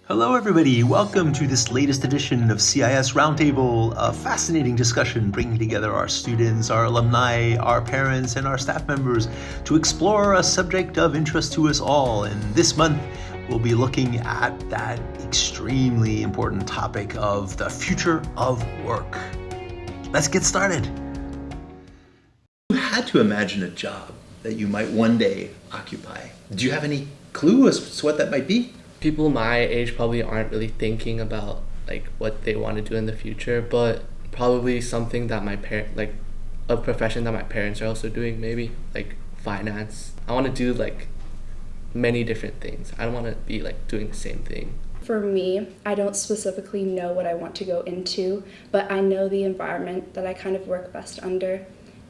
Hello everybody, welcome to this latest edition of CIS Roundtable, a fascinating discussion bringing together our students, our alumni, our parents, and our staff members to explore a subject of interest to us all. And this month, we'll be looking at that extremely important topic of the future of work. Let's get started. You had to imagine a job that you might one day occupy. Do you have any clue as to what that might be? People my age probably aren't really thinking about like what they want to do in the future, but probably something that a profession that my parents are also doing, maybe like finance. I want to do like many different things. I don't want to be like doing the same thing. For me, I don't specifically know what I want to go into, but I know the environment that I kind of work best under.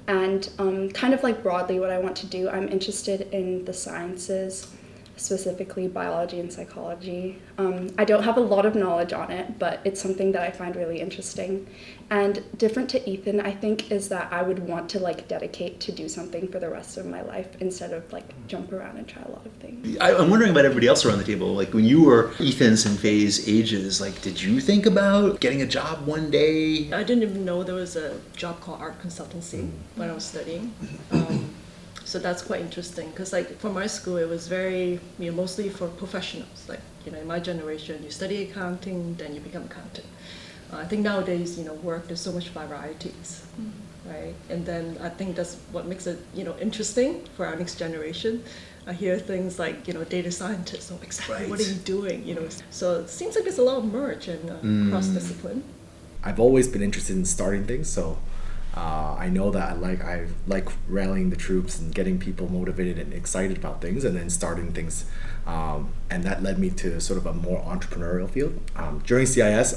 And kind of like broadly what I want to do, I'm interested in the sciences, specifically biology and psychology. I don't have a lot of knowledge on it, but it's something that I find really interesting. And different to Ethan, I think, is that I would want to like dedicate to do something for the rest of my life instead of like jump around and try a lot of things. I'm wondering about everybody else around the table. Like when you were Ethan's and Faye's ages, like did you think about getting a job one day? I didn't even know there was a job called art consultancy when I was studying. So that's quite interesting because like for my school, it was very, mostly for professionals. Like, in my generation, you study accounting, then you become accountant. I think nowadays, work, there's so much varieties, right? And then I think that's what makes it, interesting for our next generation. I hear things like, data scientists, exactly Right. What are you doing, So it seems like there's a lot of merge and cross-discipline. I've always been interested in starting things, so I know that I like rallying the troops and getting people motivated and excited about things and then starting things. And that led me to sort of a more entrepreneurial field. During CIS,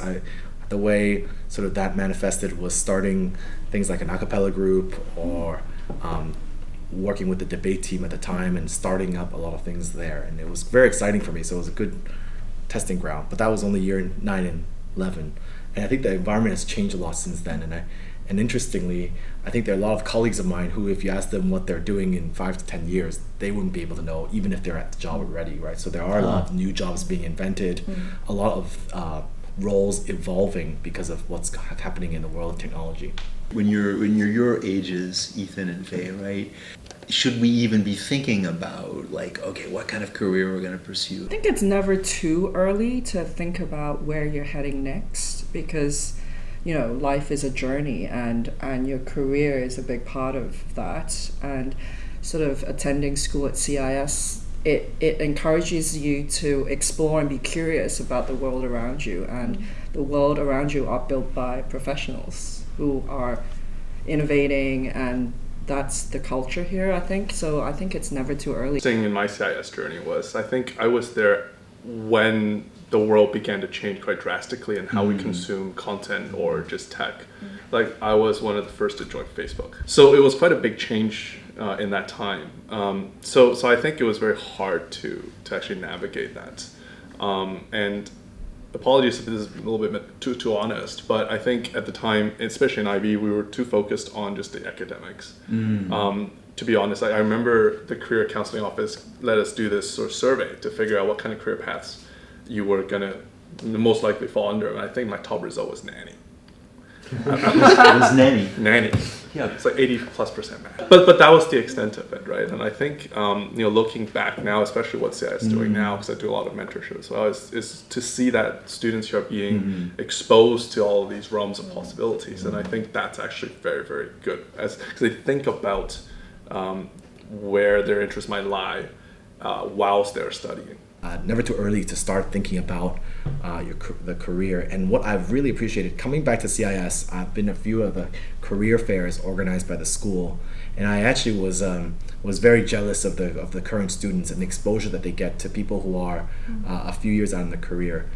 the way sort of that manifested was starting things like an a cappella group or working with the debate team at the time and starting up a lot of things there. And it was very exciting for me, so it was a good testing ground. But that was only year 9 and 11. And I think the environment has changed a lot since then. And interestingly, I think there are a lot of colleagues of mine who, if you ask them what they're doing in 5 to 10 years, they wouldn't be able to know, even if they're at the job already, right? So there are a lot of new jobs being invented, a lot of roles evolving because of what's happening in the world of technology. When you're your ages, Ethan and Faye, right? Should we even be thinking about like, okay, what kind of career we're going to pursue? I think it's never too early to think about where you're heading next because life is a journey and your career is a big part of that. And sort of attending school at CIS, it encourages you to explore and be curious about the world around you. And the world around you are built by professionals who are innovating, and that's the culture here, I think. So I think it's never too early. Thing in my CIS journey was, I think I was there when the world began to change quite drastically in how we consume content or just tech. Like I was one of the first to join Facebook. So it was quite a big change in that time. So I think it was very hard to actually navigate that. And apologies if this is a little bit too honest, but I think at the time, especially in IB, we were too focused on just the academics. To be honest, I remember the career counseling office let us do this sort of survey to figure out what kind of career paths you were gonna most likely fall under. And I think my top result was nanny. It was nanny. Nanny. Yeah, it's like 80+% math. But that was the extent of it, right? And I think looking back now, especially what CIS is doing now, because I do a lot of mentorship as well, is to see that students who are being exposed to all of these realms of possibilities. And I think that's actually very, very good, because they think about where their interests might lie whilst they're studying. Never too early to start thinking about the career. And what I've really appreciated coming back to CIS, I've been a few of the career fairs organized by the school, and I actually was very jealous of the current students and the exposure that they get to people who are a few years out in the career.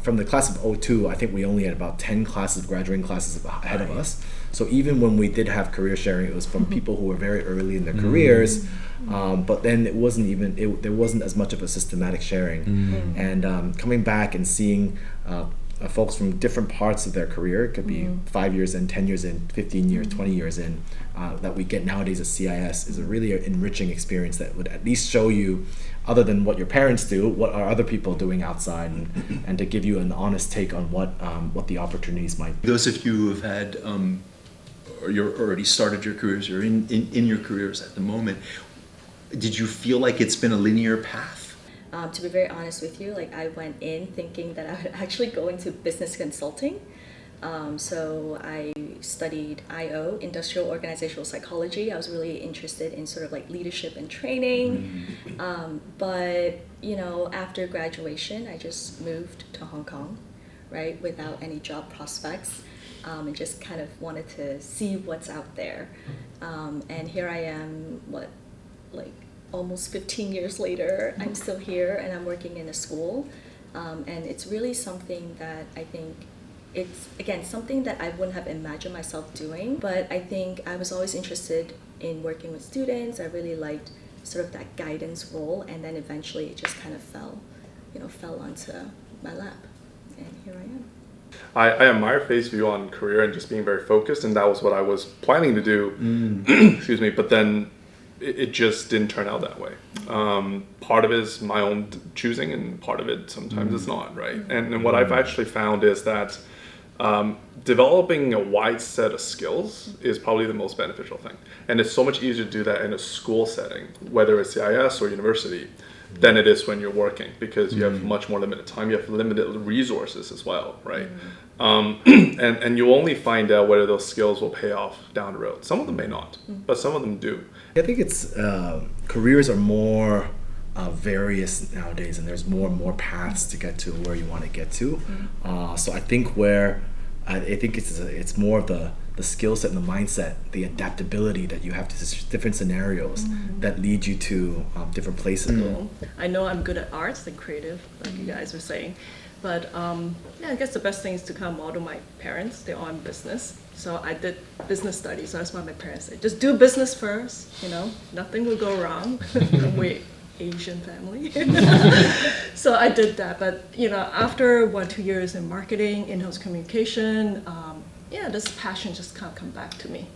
From the class of 02, I think we only had about 10 graduating classes ahead of us. So even when we did have career sharing, it was from people who were very early in their careers, but then there wasn't as much of a systematic sharing. And coming back and seeing folks from different parts of their career. It could be 5 years in, 10 years in, 15 years, 20 years in, that we get nowadays at CIS is a really enriching experience that would at least show you, other than what your parents do, what are other people doing outside, and to give you an honest take on what the opportunities might be. Those of you who have had, or you're already started your careers, you're in your careers at the moment, did you feel like it's been a linear path? To be very honest with you, like I went in thinking that I would actually go into business consulting. So I studied IO, Industrial Organizational Psychology. I was really interested in sort of like leadership and training. But, after graduation, I just moved to Hong Kong, right, without any job prospects, and just kind of wanted to see what's out there. And here I am, almost 15 years later, I'm still here and I'm working in a school. And it's really something that I think it's, again, something that I wouldn't have imagined myself doing, but I think I was always interested in working with students. I really liked sort of that guidance role, and then eventually it just kind of fell onto my lap, and here I am. I admire Faye's view on career and just being very focused, and that was what I was planning to do, excuse me, but then it just didn't turn out that way. Part of it is my own choosing, and part of it sometimes it's not, right? And what I've actually found is that developing a wide set of skills is probably the most beneficial thing. And it's so much easier to do that in a school setting, whether it's CIS or university, than it is when you're working, because you have much more limited time, you have limited resources as well, right? And you only find out whether those skills will pay off down the road. Some of them may not, but some of them do. I think it's careers are more various nowadays, and there's more and more paths to get to where you want to get to. So I think it's more of the skill set and the mindset, the adaptability that you have to different scenarios that lead you to different places. I know I'm good at arts and creative, like you guys were saying, but I guess the best thing is to kind of model my parents. They're all in business, so I did business studies. So that's what my parents said: just do business first. Nothing will go wrong. We're Asian family, so I did that. But after 1-2 years in marketing, in-house communication, this passion just can't come back to me.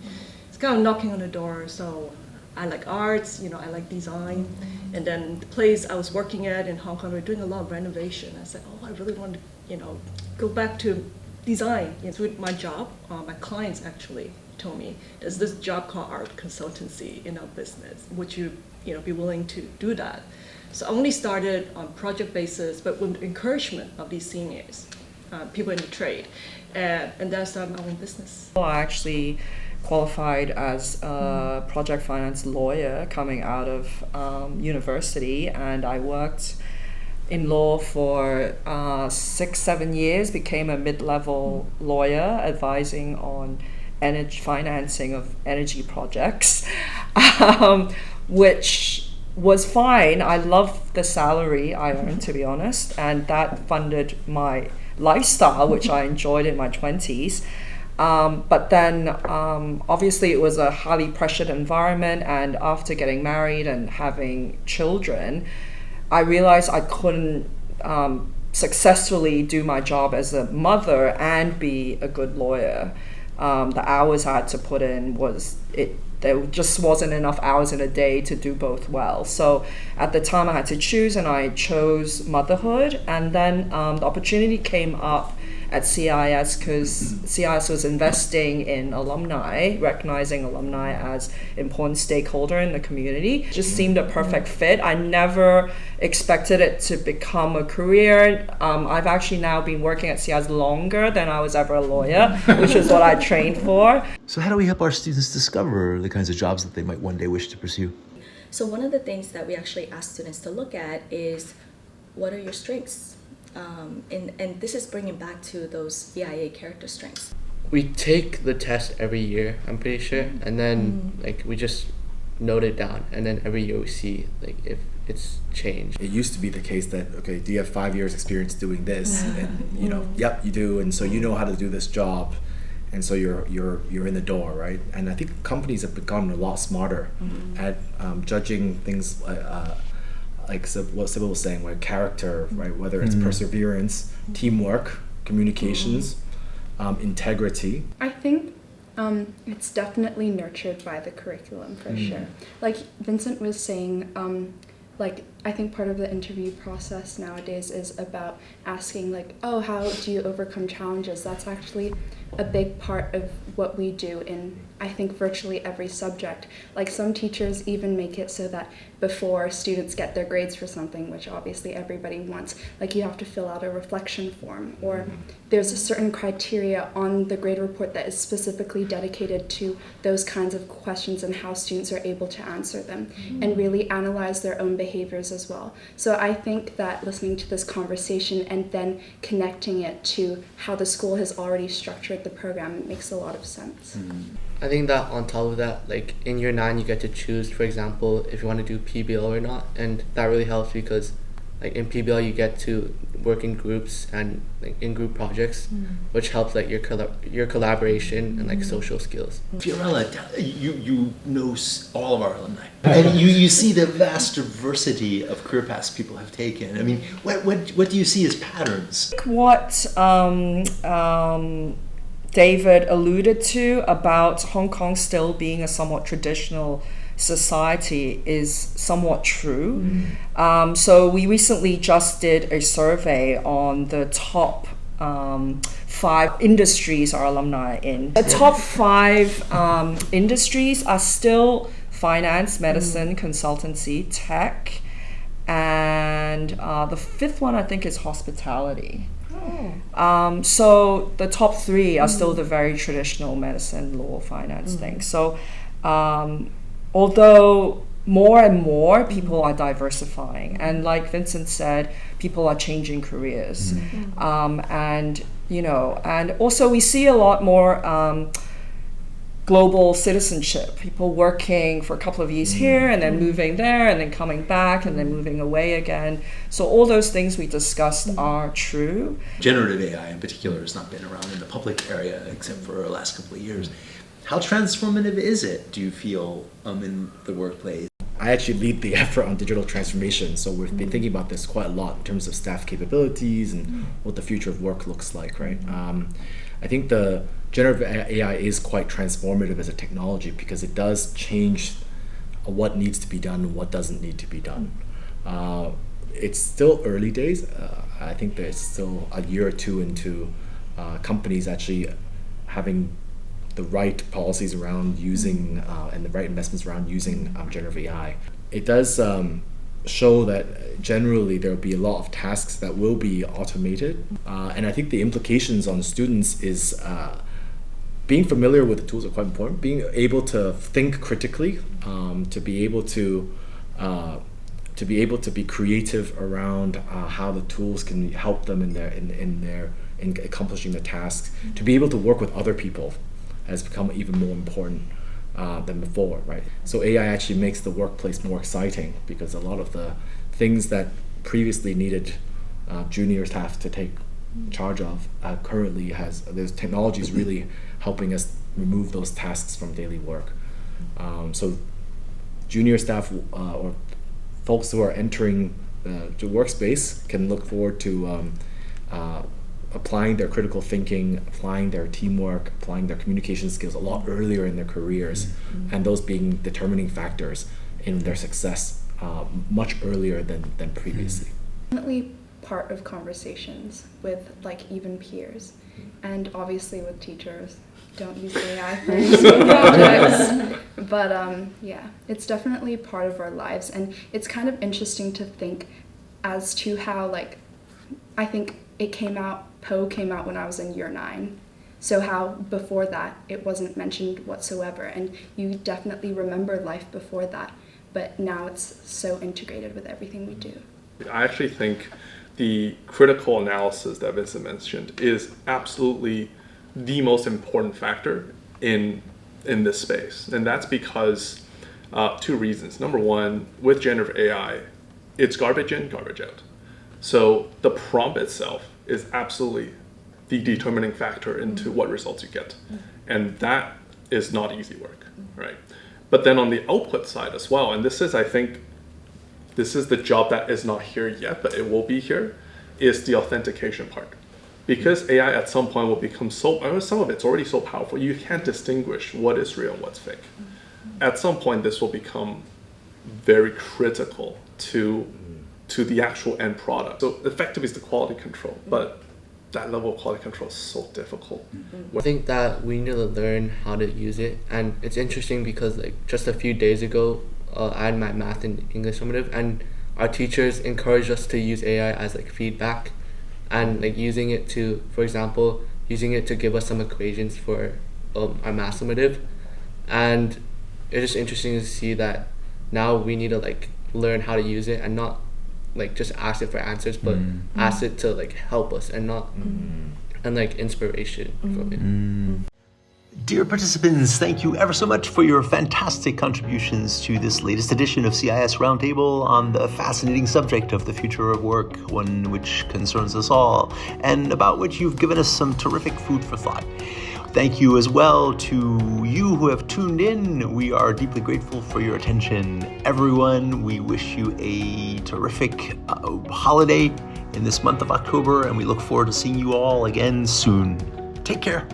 It's kind of knocking on the door. So I like arts, I like design. And then the place I was working at in Hong Kong, we were doing a lot of renovation. I said, I really want to, go back to design. With my job, my clients actually told me, there's this job called art consultancy in our business. Would you, be willing to do that? So I only started on project basis, but with encouragement of these seniors, people in the trade. And then I started my own business. I actually qualified as a project finance lawyer coming out of university, and I worked in law for 6-7 years, became a mid-level lawyer advising on financing of energy projects, which was fine. I loved the salary I earned, to be honest, and that funded my lifestyle, which I enjoyed in my 20s. But then obviously it was a highly pressured environment, and after getting married and having children, I realized I couldn't successfully do my job as a mother and be a good lawyer. The hours I had to put in there just wasn't enough hours in a day to do both well. So at the time I had to choose, and I chose motherhood. And then the opportunity came up at CIS because CIS was investing in alumni, recognizing alumni as important stakeholder in the community. It just seemed a perfect fit. I never expected it to become a career. I've actually now been working at CIS longer than I was ever a lawyer, which is what I trained for. So how do we help our students discover the kinds of jobs that they might one day wish to pursue? So one of the things that we actually ask students to look at is, what are your strengths? And this is bringing back to those VIA character strengths. We take the test every year, I'm pretty sure, and then we just note it down, and then every year we see if it's changed. It used to be the case that, okay, do you have 5 years experience doing this? And yep, you do, and so you know how to do this job, and so you're in the door, right? And I think companies have become a lot smarter at judging things like what Cybil was saying, like character, right? Whether it's perseverance, teamwork, communications, integrity. I think it's definitely nurtured by the curriculum for sure. Like Vincent was saying, like I think part of the interview process nowadays is about asking like, oh, how do you overcome challenges? That's actually a big part of what we do in, I think, virtually every subject. Like some teachers even make it so that before students get their grades for something, which obviously everybody wants, like you have to fill out a reflection form, or there's a certain criteria on the grade report that is specifically dedicated to those kinds of questions and how students are able to answer them and really analyze their own behaviors as well. So I think that listening to this conversation and then connecting it to how the school has already structured the program makes a lot of sense. I think that on top of that, like in year 9, you get to choose, for example, if you want to do PBL or not, and that really helps because, like in PBL, you get to work in groups and like in group projects, which helps like your collaboration and like social skills. Fiorella, you know all of our alumni, and you see the vast diversity of career paths people have taken. I mean, what do you see as patterns? What David alluded to about Hong Kong still being a somewhat traditional society is somewhat true. So we recently just did a survey on the top 5 industries our alumni are in. The top 5 industries are still finance, medicine, consultancy, tech, and the 5th one I think is hospitality. So the top 3 are still the very traditional medicine, law, finance things. So although more and more people are diversifying, and like Vincent said, people are changing careers, and you know, and also we see a lot more global citizenship, people working for a couple of years here and then moving there and then coming back and then moving away again. So all those things we discussed are true. Generative AI in particular has not been around in the public area except for the last couple of years. How transformative is it, do you feel, in the workplace? I actually lead the effort on digital transformation, so we've been thinking about this quite a lot in terms of staff capabilities and what the future of work looks like, right? I think the generative AI is quite transformative as a technology because it does change what needs to be done and what doesn't need to be done. It's still early days. I think there's still a year or two into companies actually having the right policies around using and the right investments around using generative AI. It does show that generally there will be a lot of tasks that will be automated, and I think the implications on students is being familiar with the tools are quite important. Being able to think critically, to be able to be creative around how the tools can help them in accomplishing the tasks. To be able to work with other people has become even more important than before, right? So AI actually makes the workplace more exciting because a lot of the things that previously needed junior staff to take charge of currently there's technologies really helping us remove those tasks from daily work. So junior staff or folks who are entering the workspace can look forward to applying their critical thinking, applying their teamwork, applying their communication skills a lot earlier in their careers, and those being determining factors in their success much earlier than previously. Definitely part of conversations with like even peers, and obviously with teachers. Don't use AI for your school projects, but yeah, it's definitely part of our lives, and it's kind of interesting to think as to how, like, I think Poe came out when I was in year 9. So how before that it wasn't mentioned whatsoever, and you definitely remember life before that, but now it's so integrated with everything we do. I actually think the critical analysis that Vincent mentioned is absolutely the most important factor in this space, and that's because 2 reasons. Number one, with generative AI, it's garbage in, garbage out. So the prompt itself is absolutely the determining factor into what results you get. And that is not easy work, right? But then on the output side as well, and I think this is the job that is not here yet, but it will be here, is the authentication part. Because AI at some point will become some of it's already so powerful, you can't distinguish what is real and what's fake. At some point, this will become very critical to the actual end product. So effectively, it's the quality control, but that level of quality control is so difficult. I think that we need to learn how to use it, and it's interesting because like just a few days ago, I had my math and English summative, and our teachers encouraged us to use AI as like feedback, and like using it to, for example, using it to give us some equations for our math summative, and it's just interesting to see that now we need to like learn how to use it and not like just ask it for answers, but ask it to like help us and not and like inspiration from it. Dear participants, thank you ever so much for your fantastic contributions to this latest edition of CIS Roundtable on the fascinating subject of the future of work, one which concerns us all, and about which you've given us some terrific food for thought. Thank you as well to you who have tuned in. We are deeply grateful for your attention. Everyone, we wish you a terrific holiday in this month of October, and we look forward to seeing you all again soon. Take care.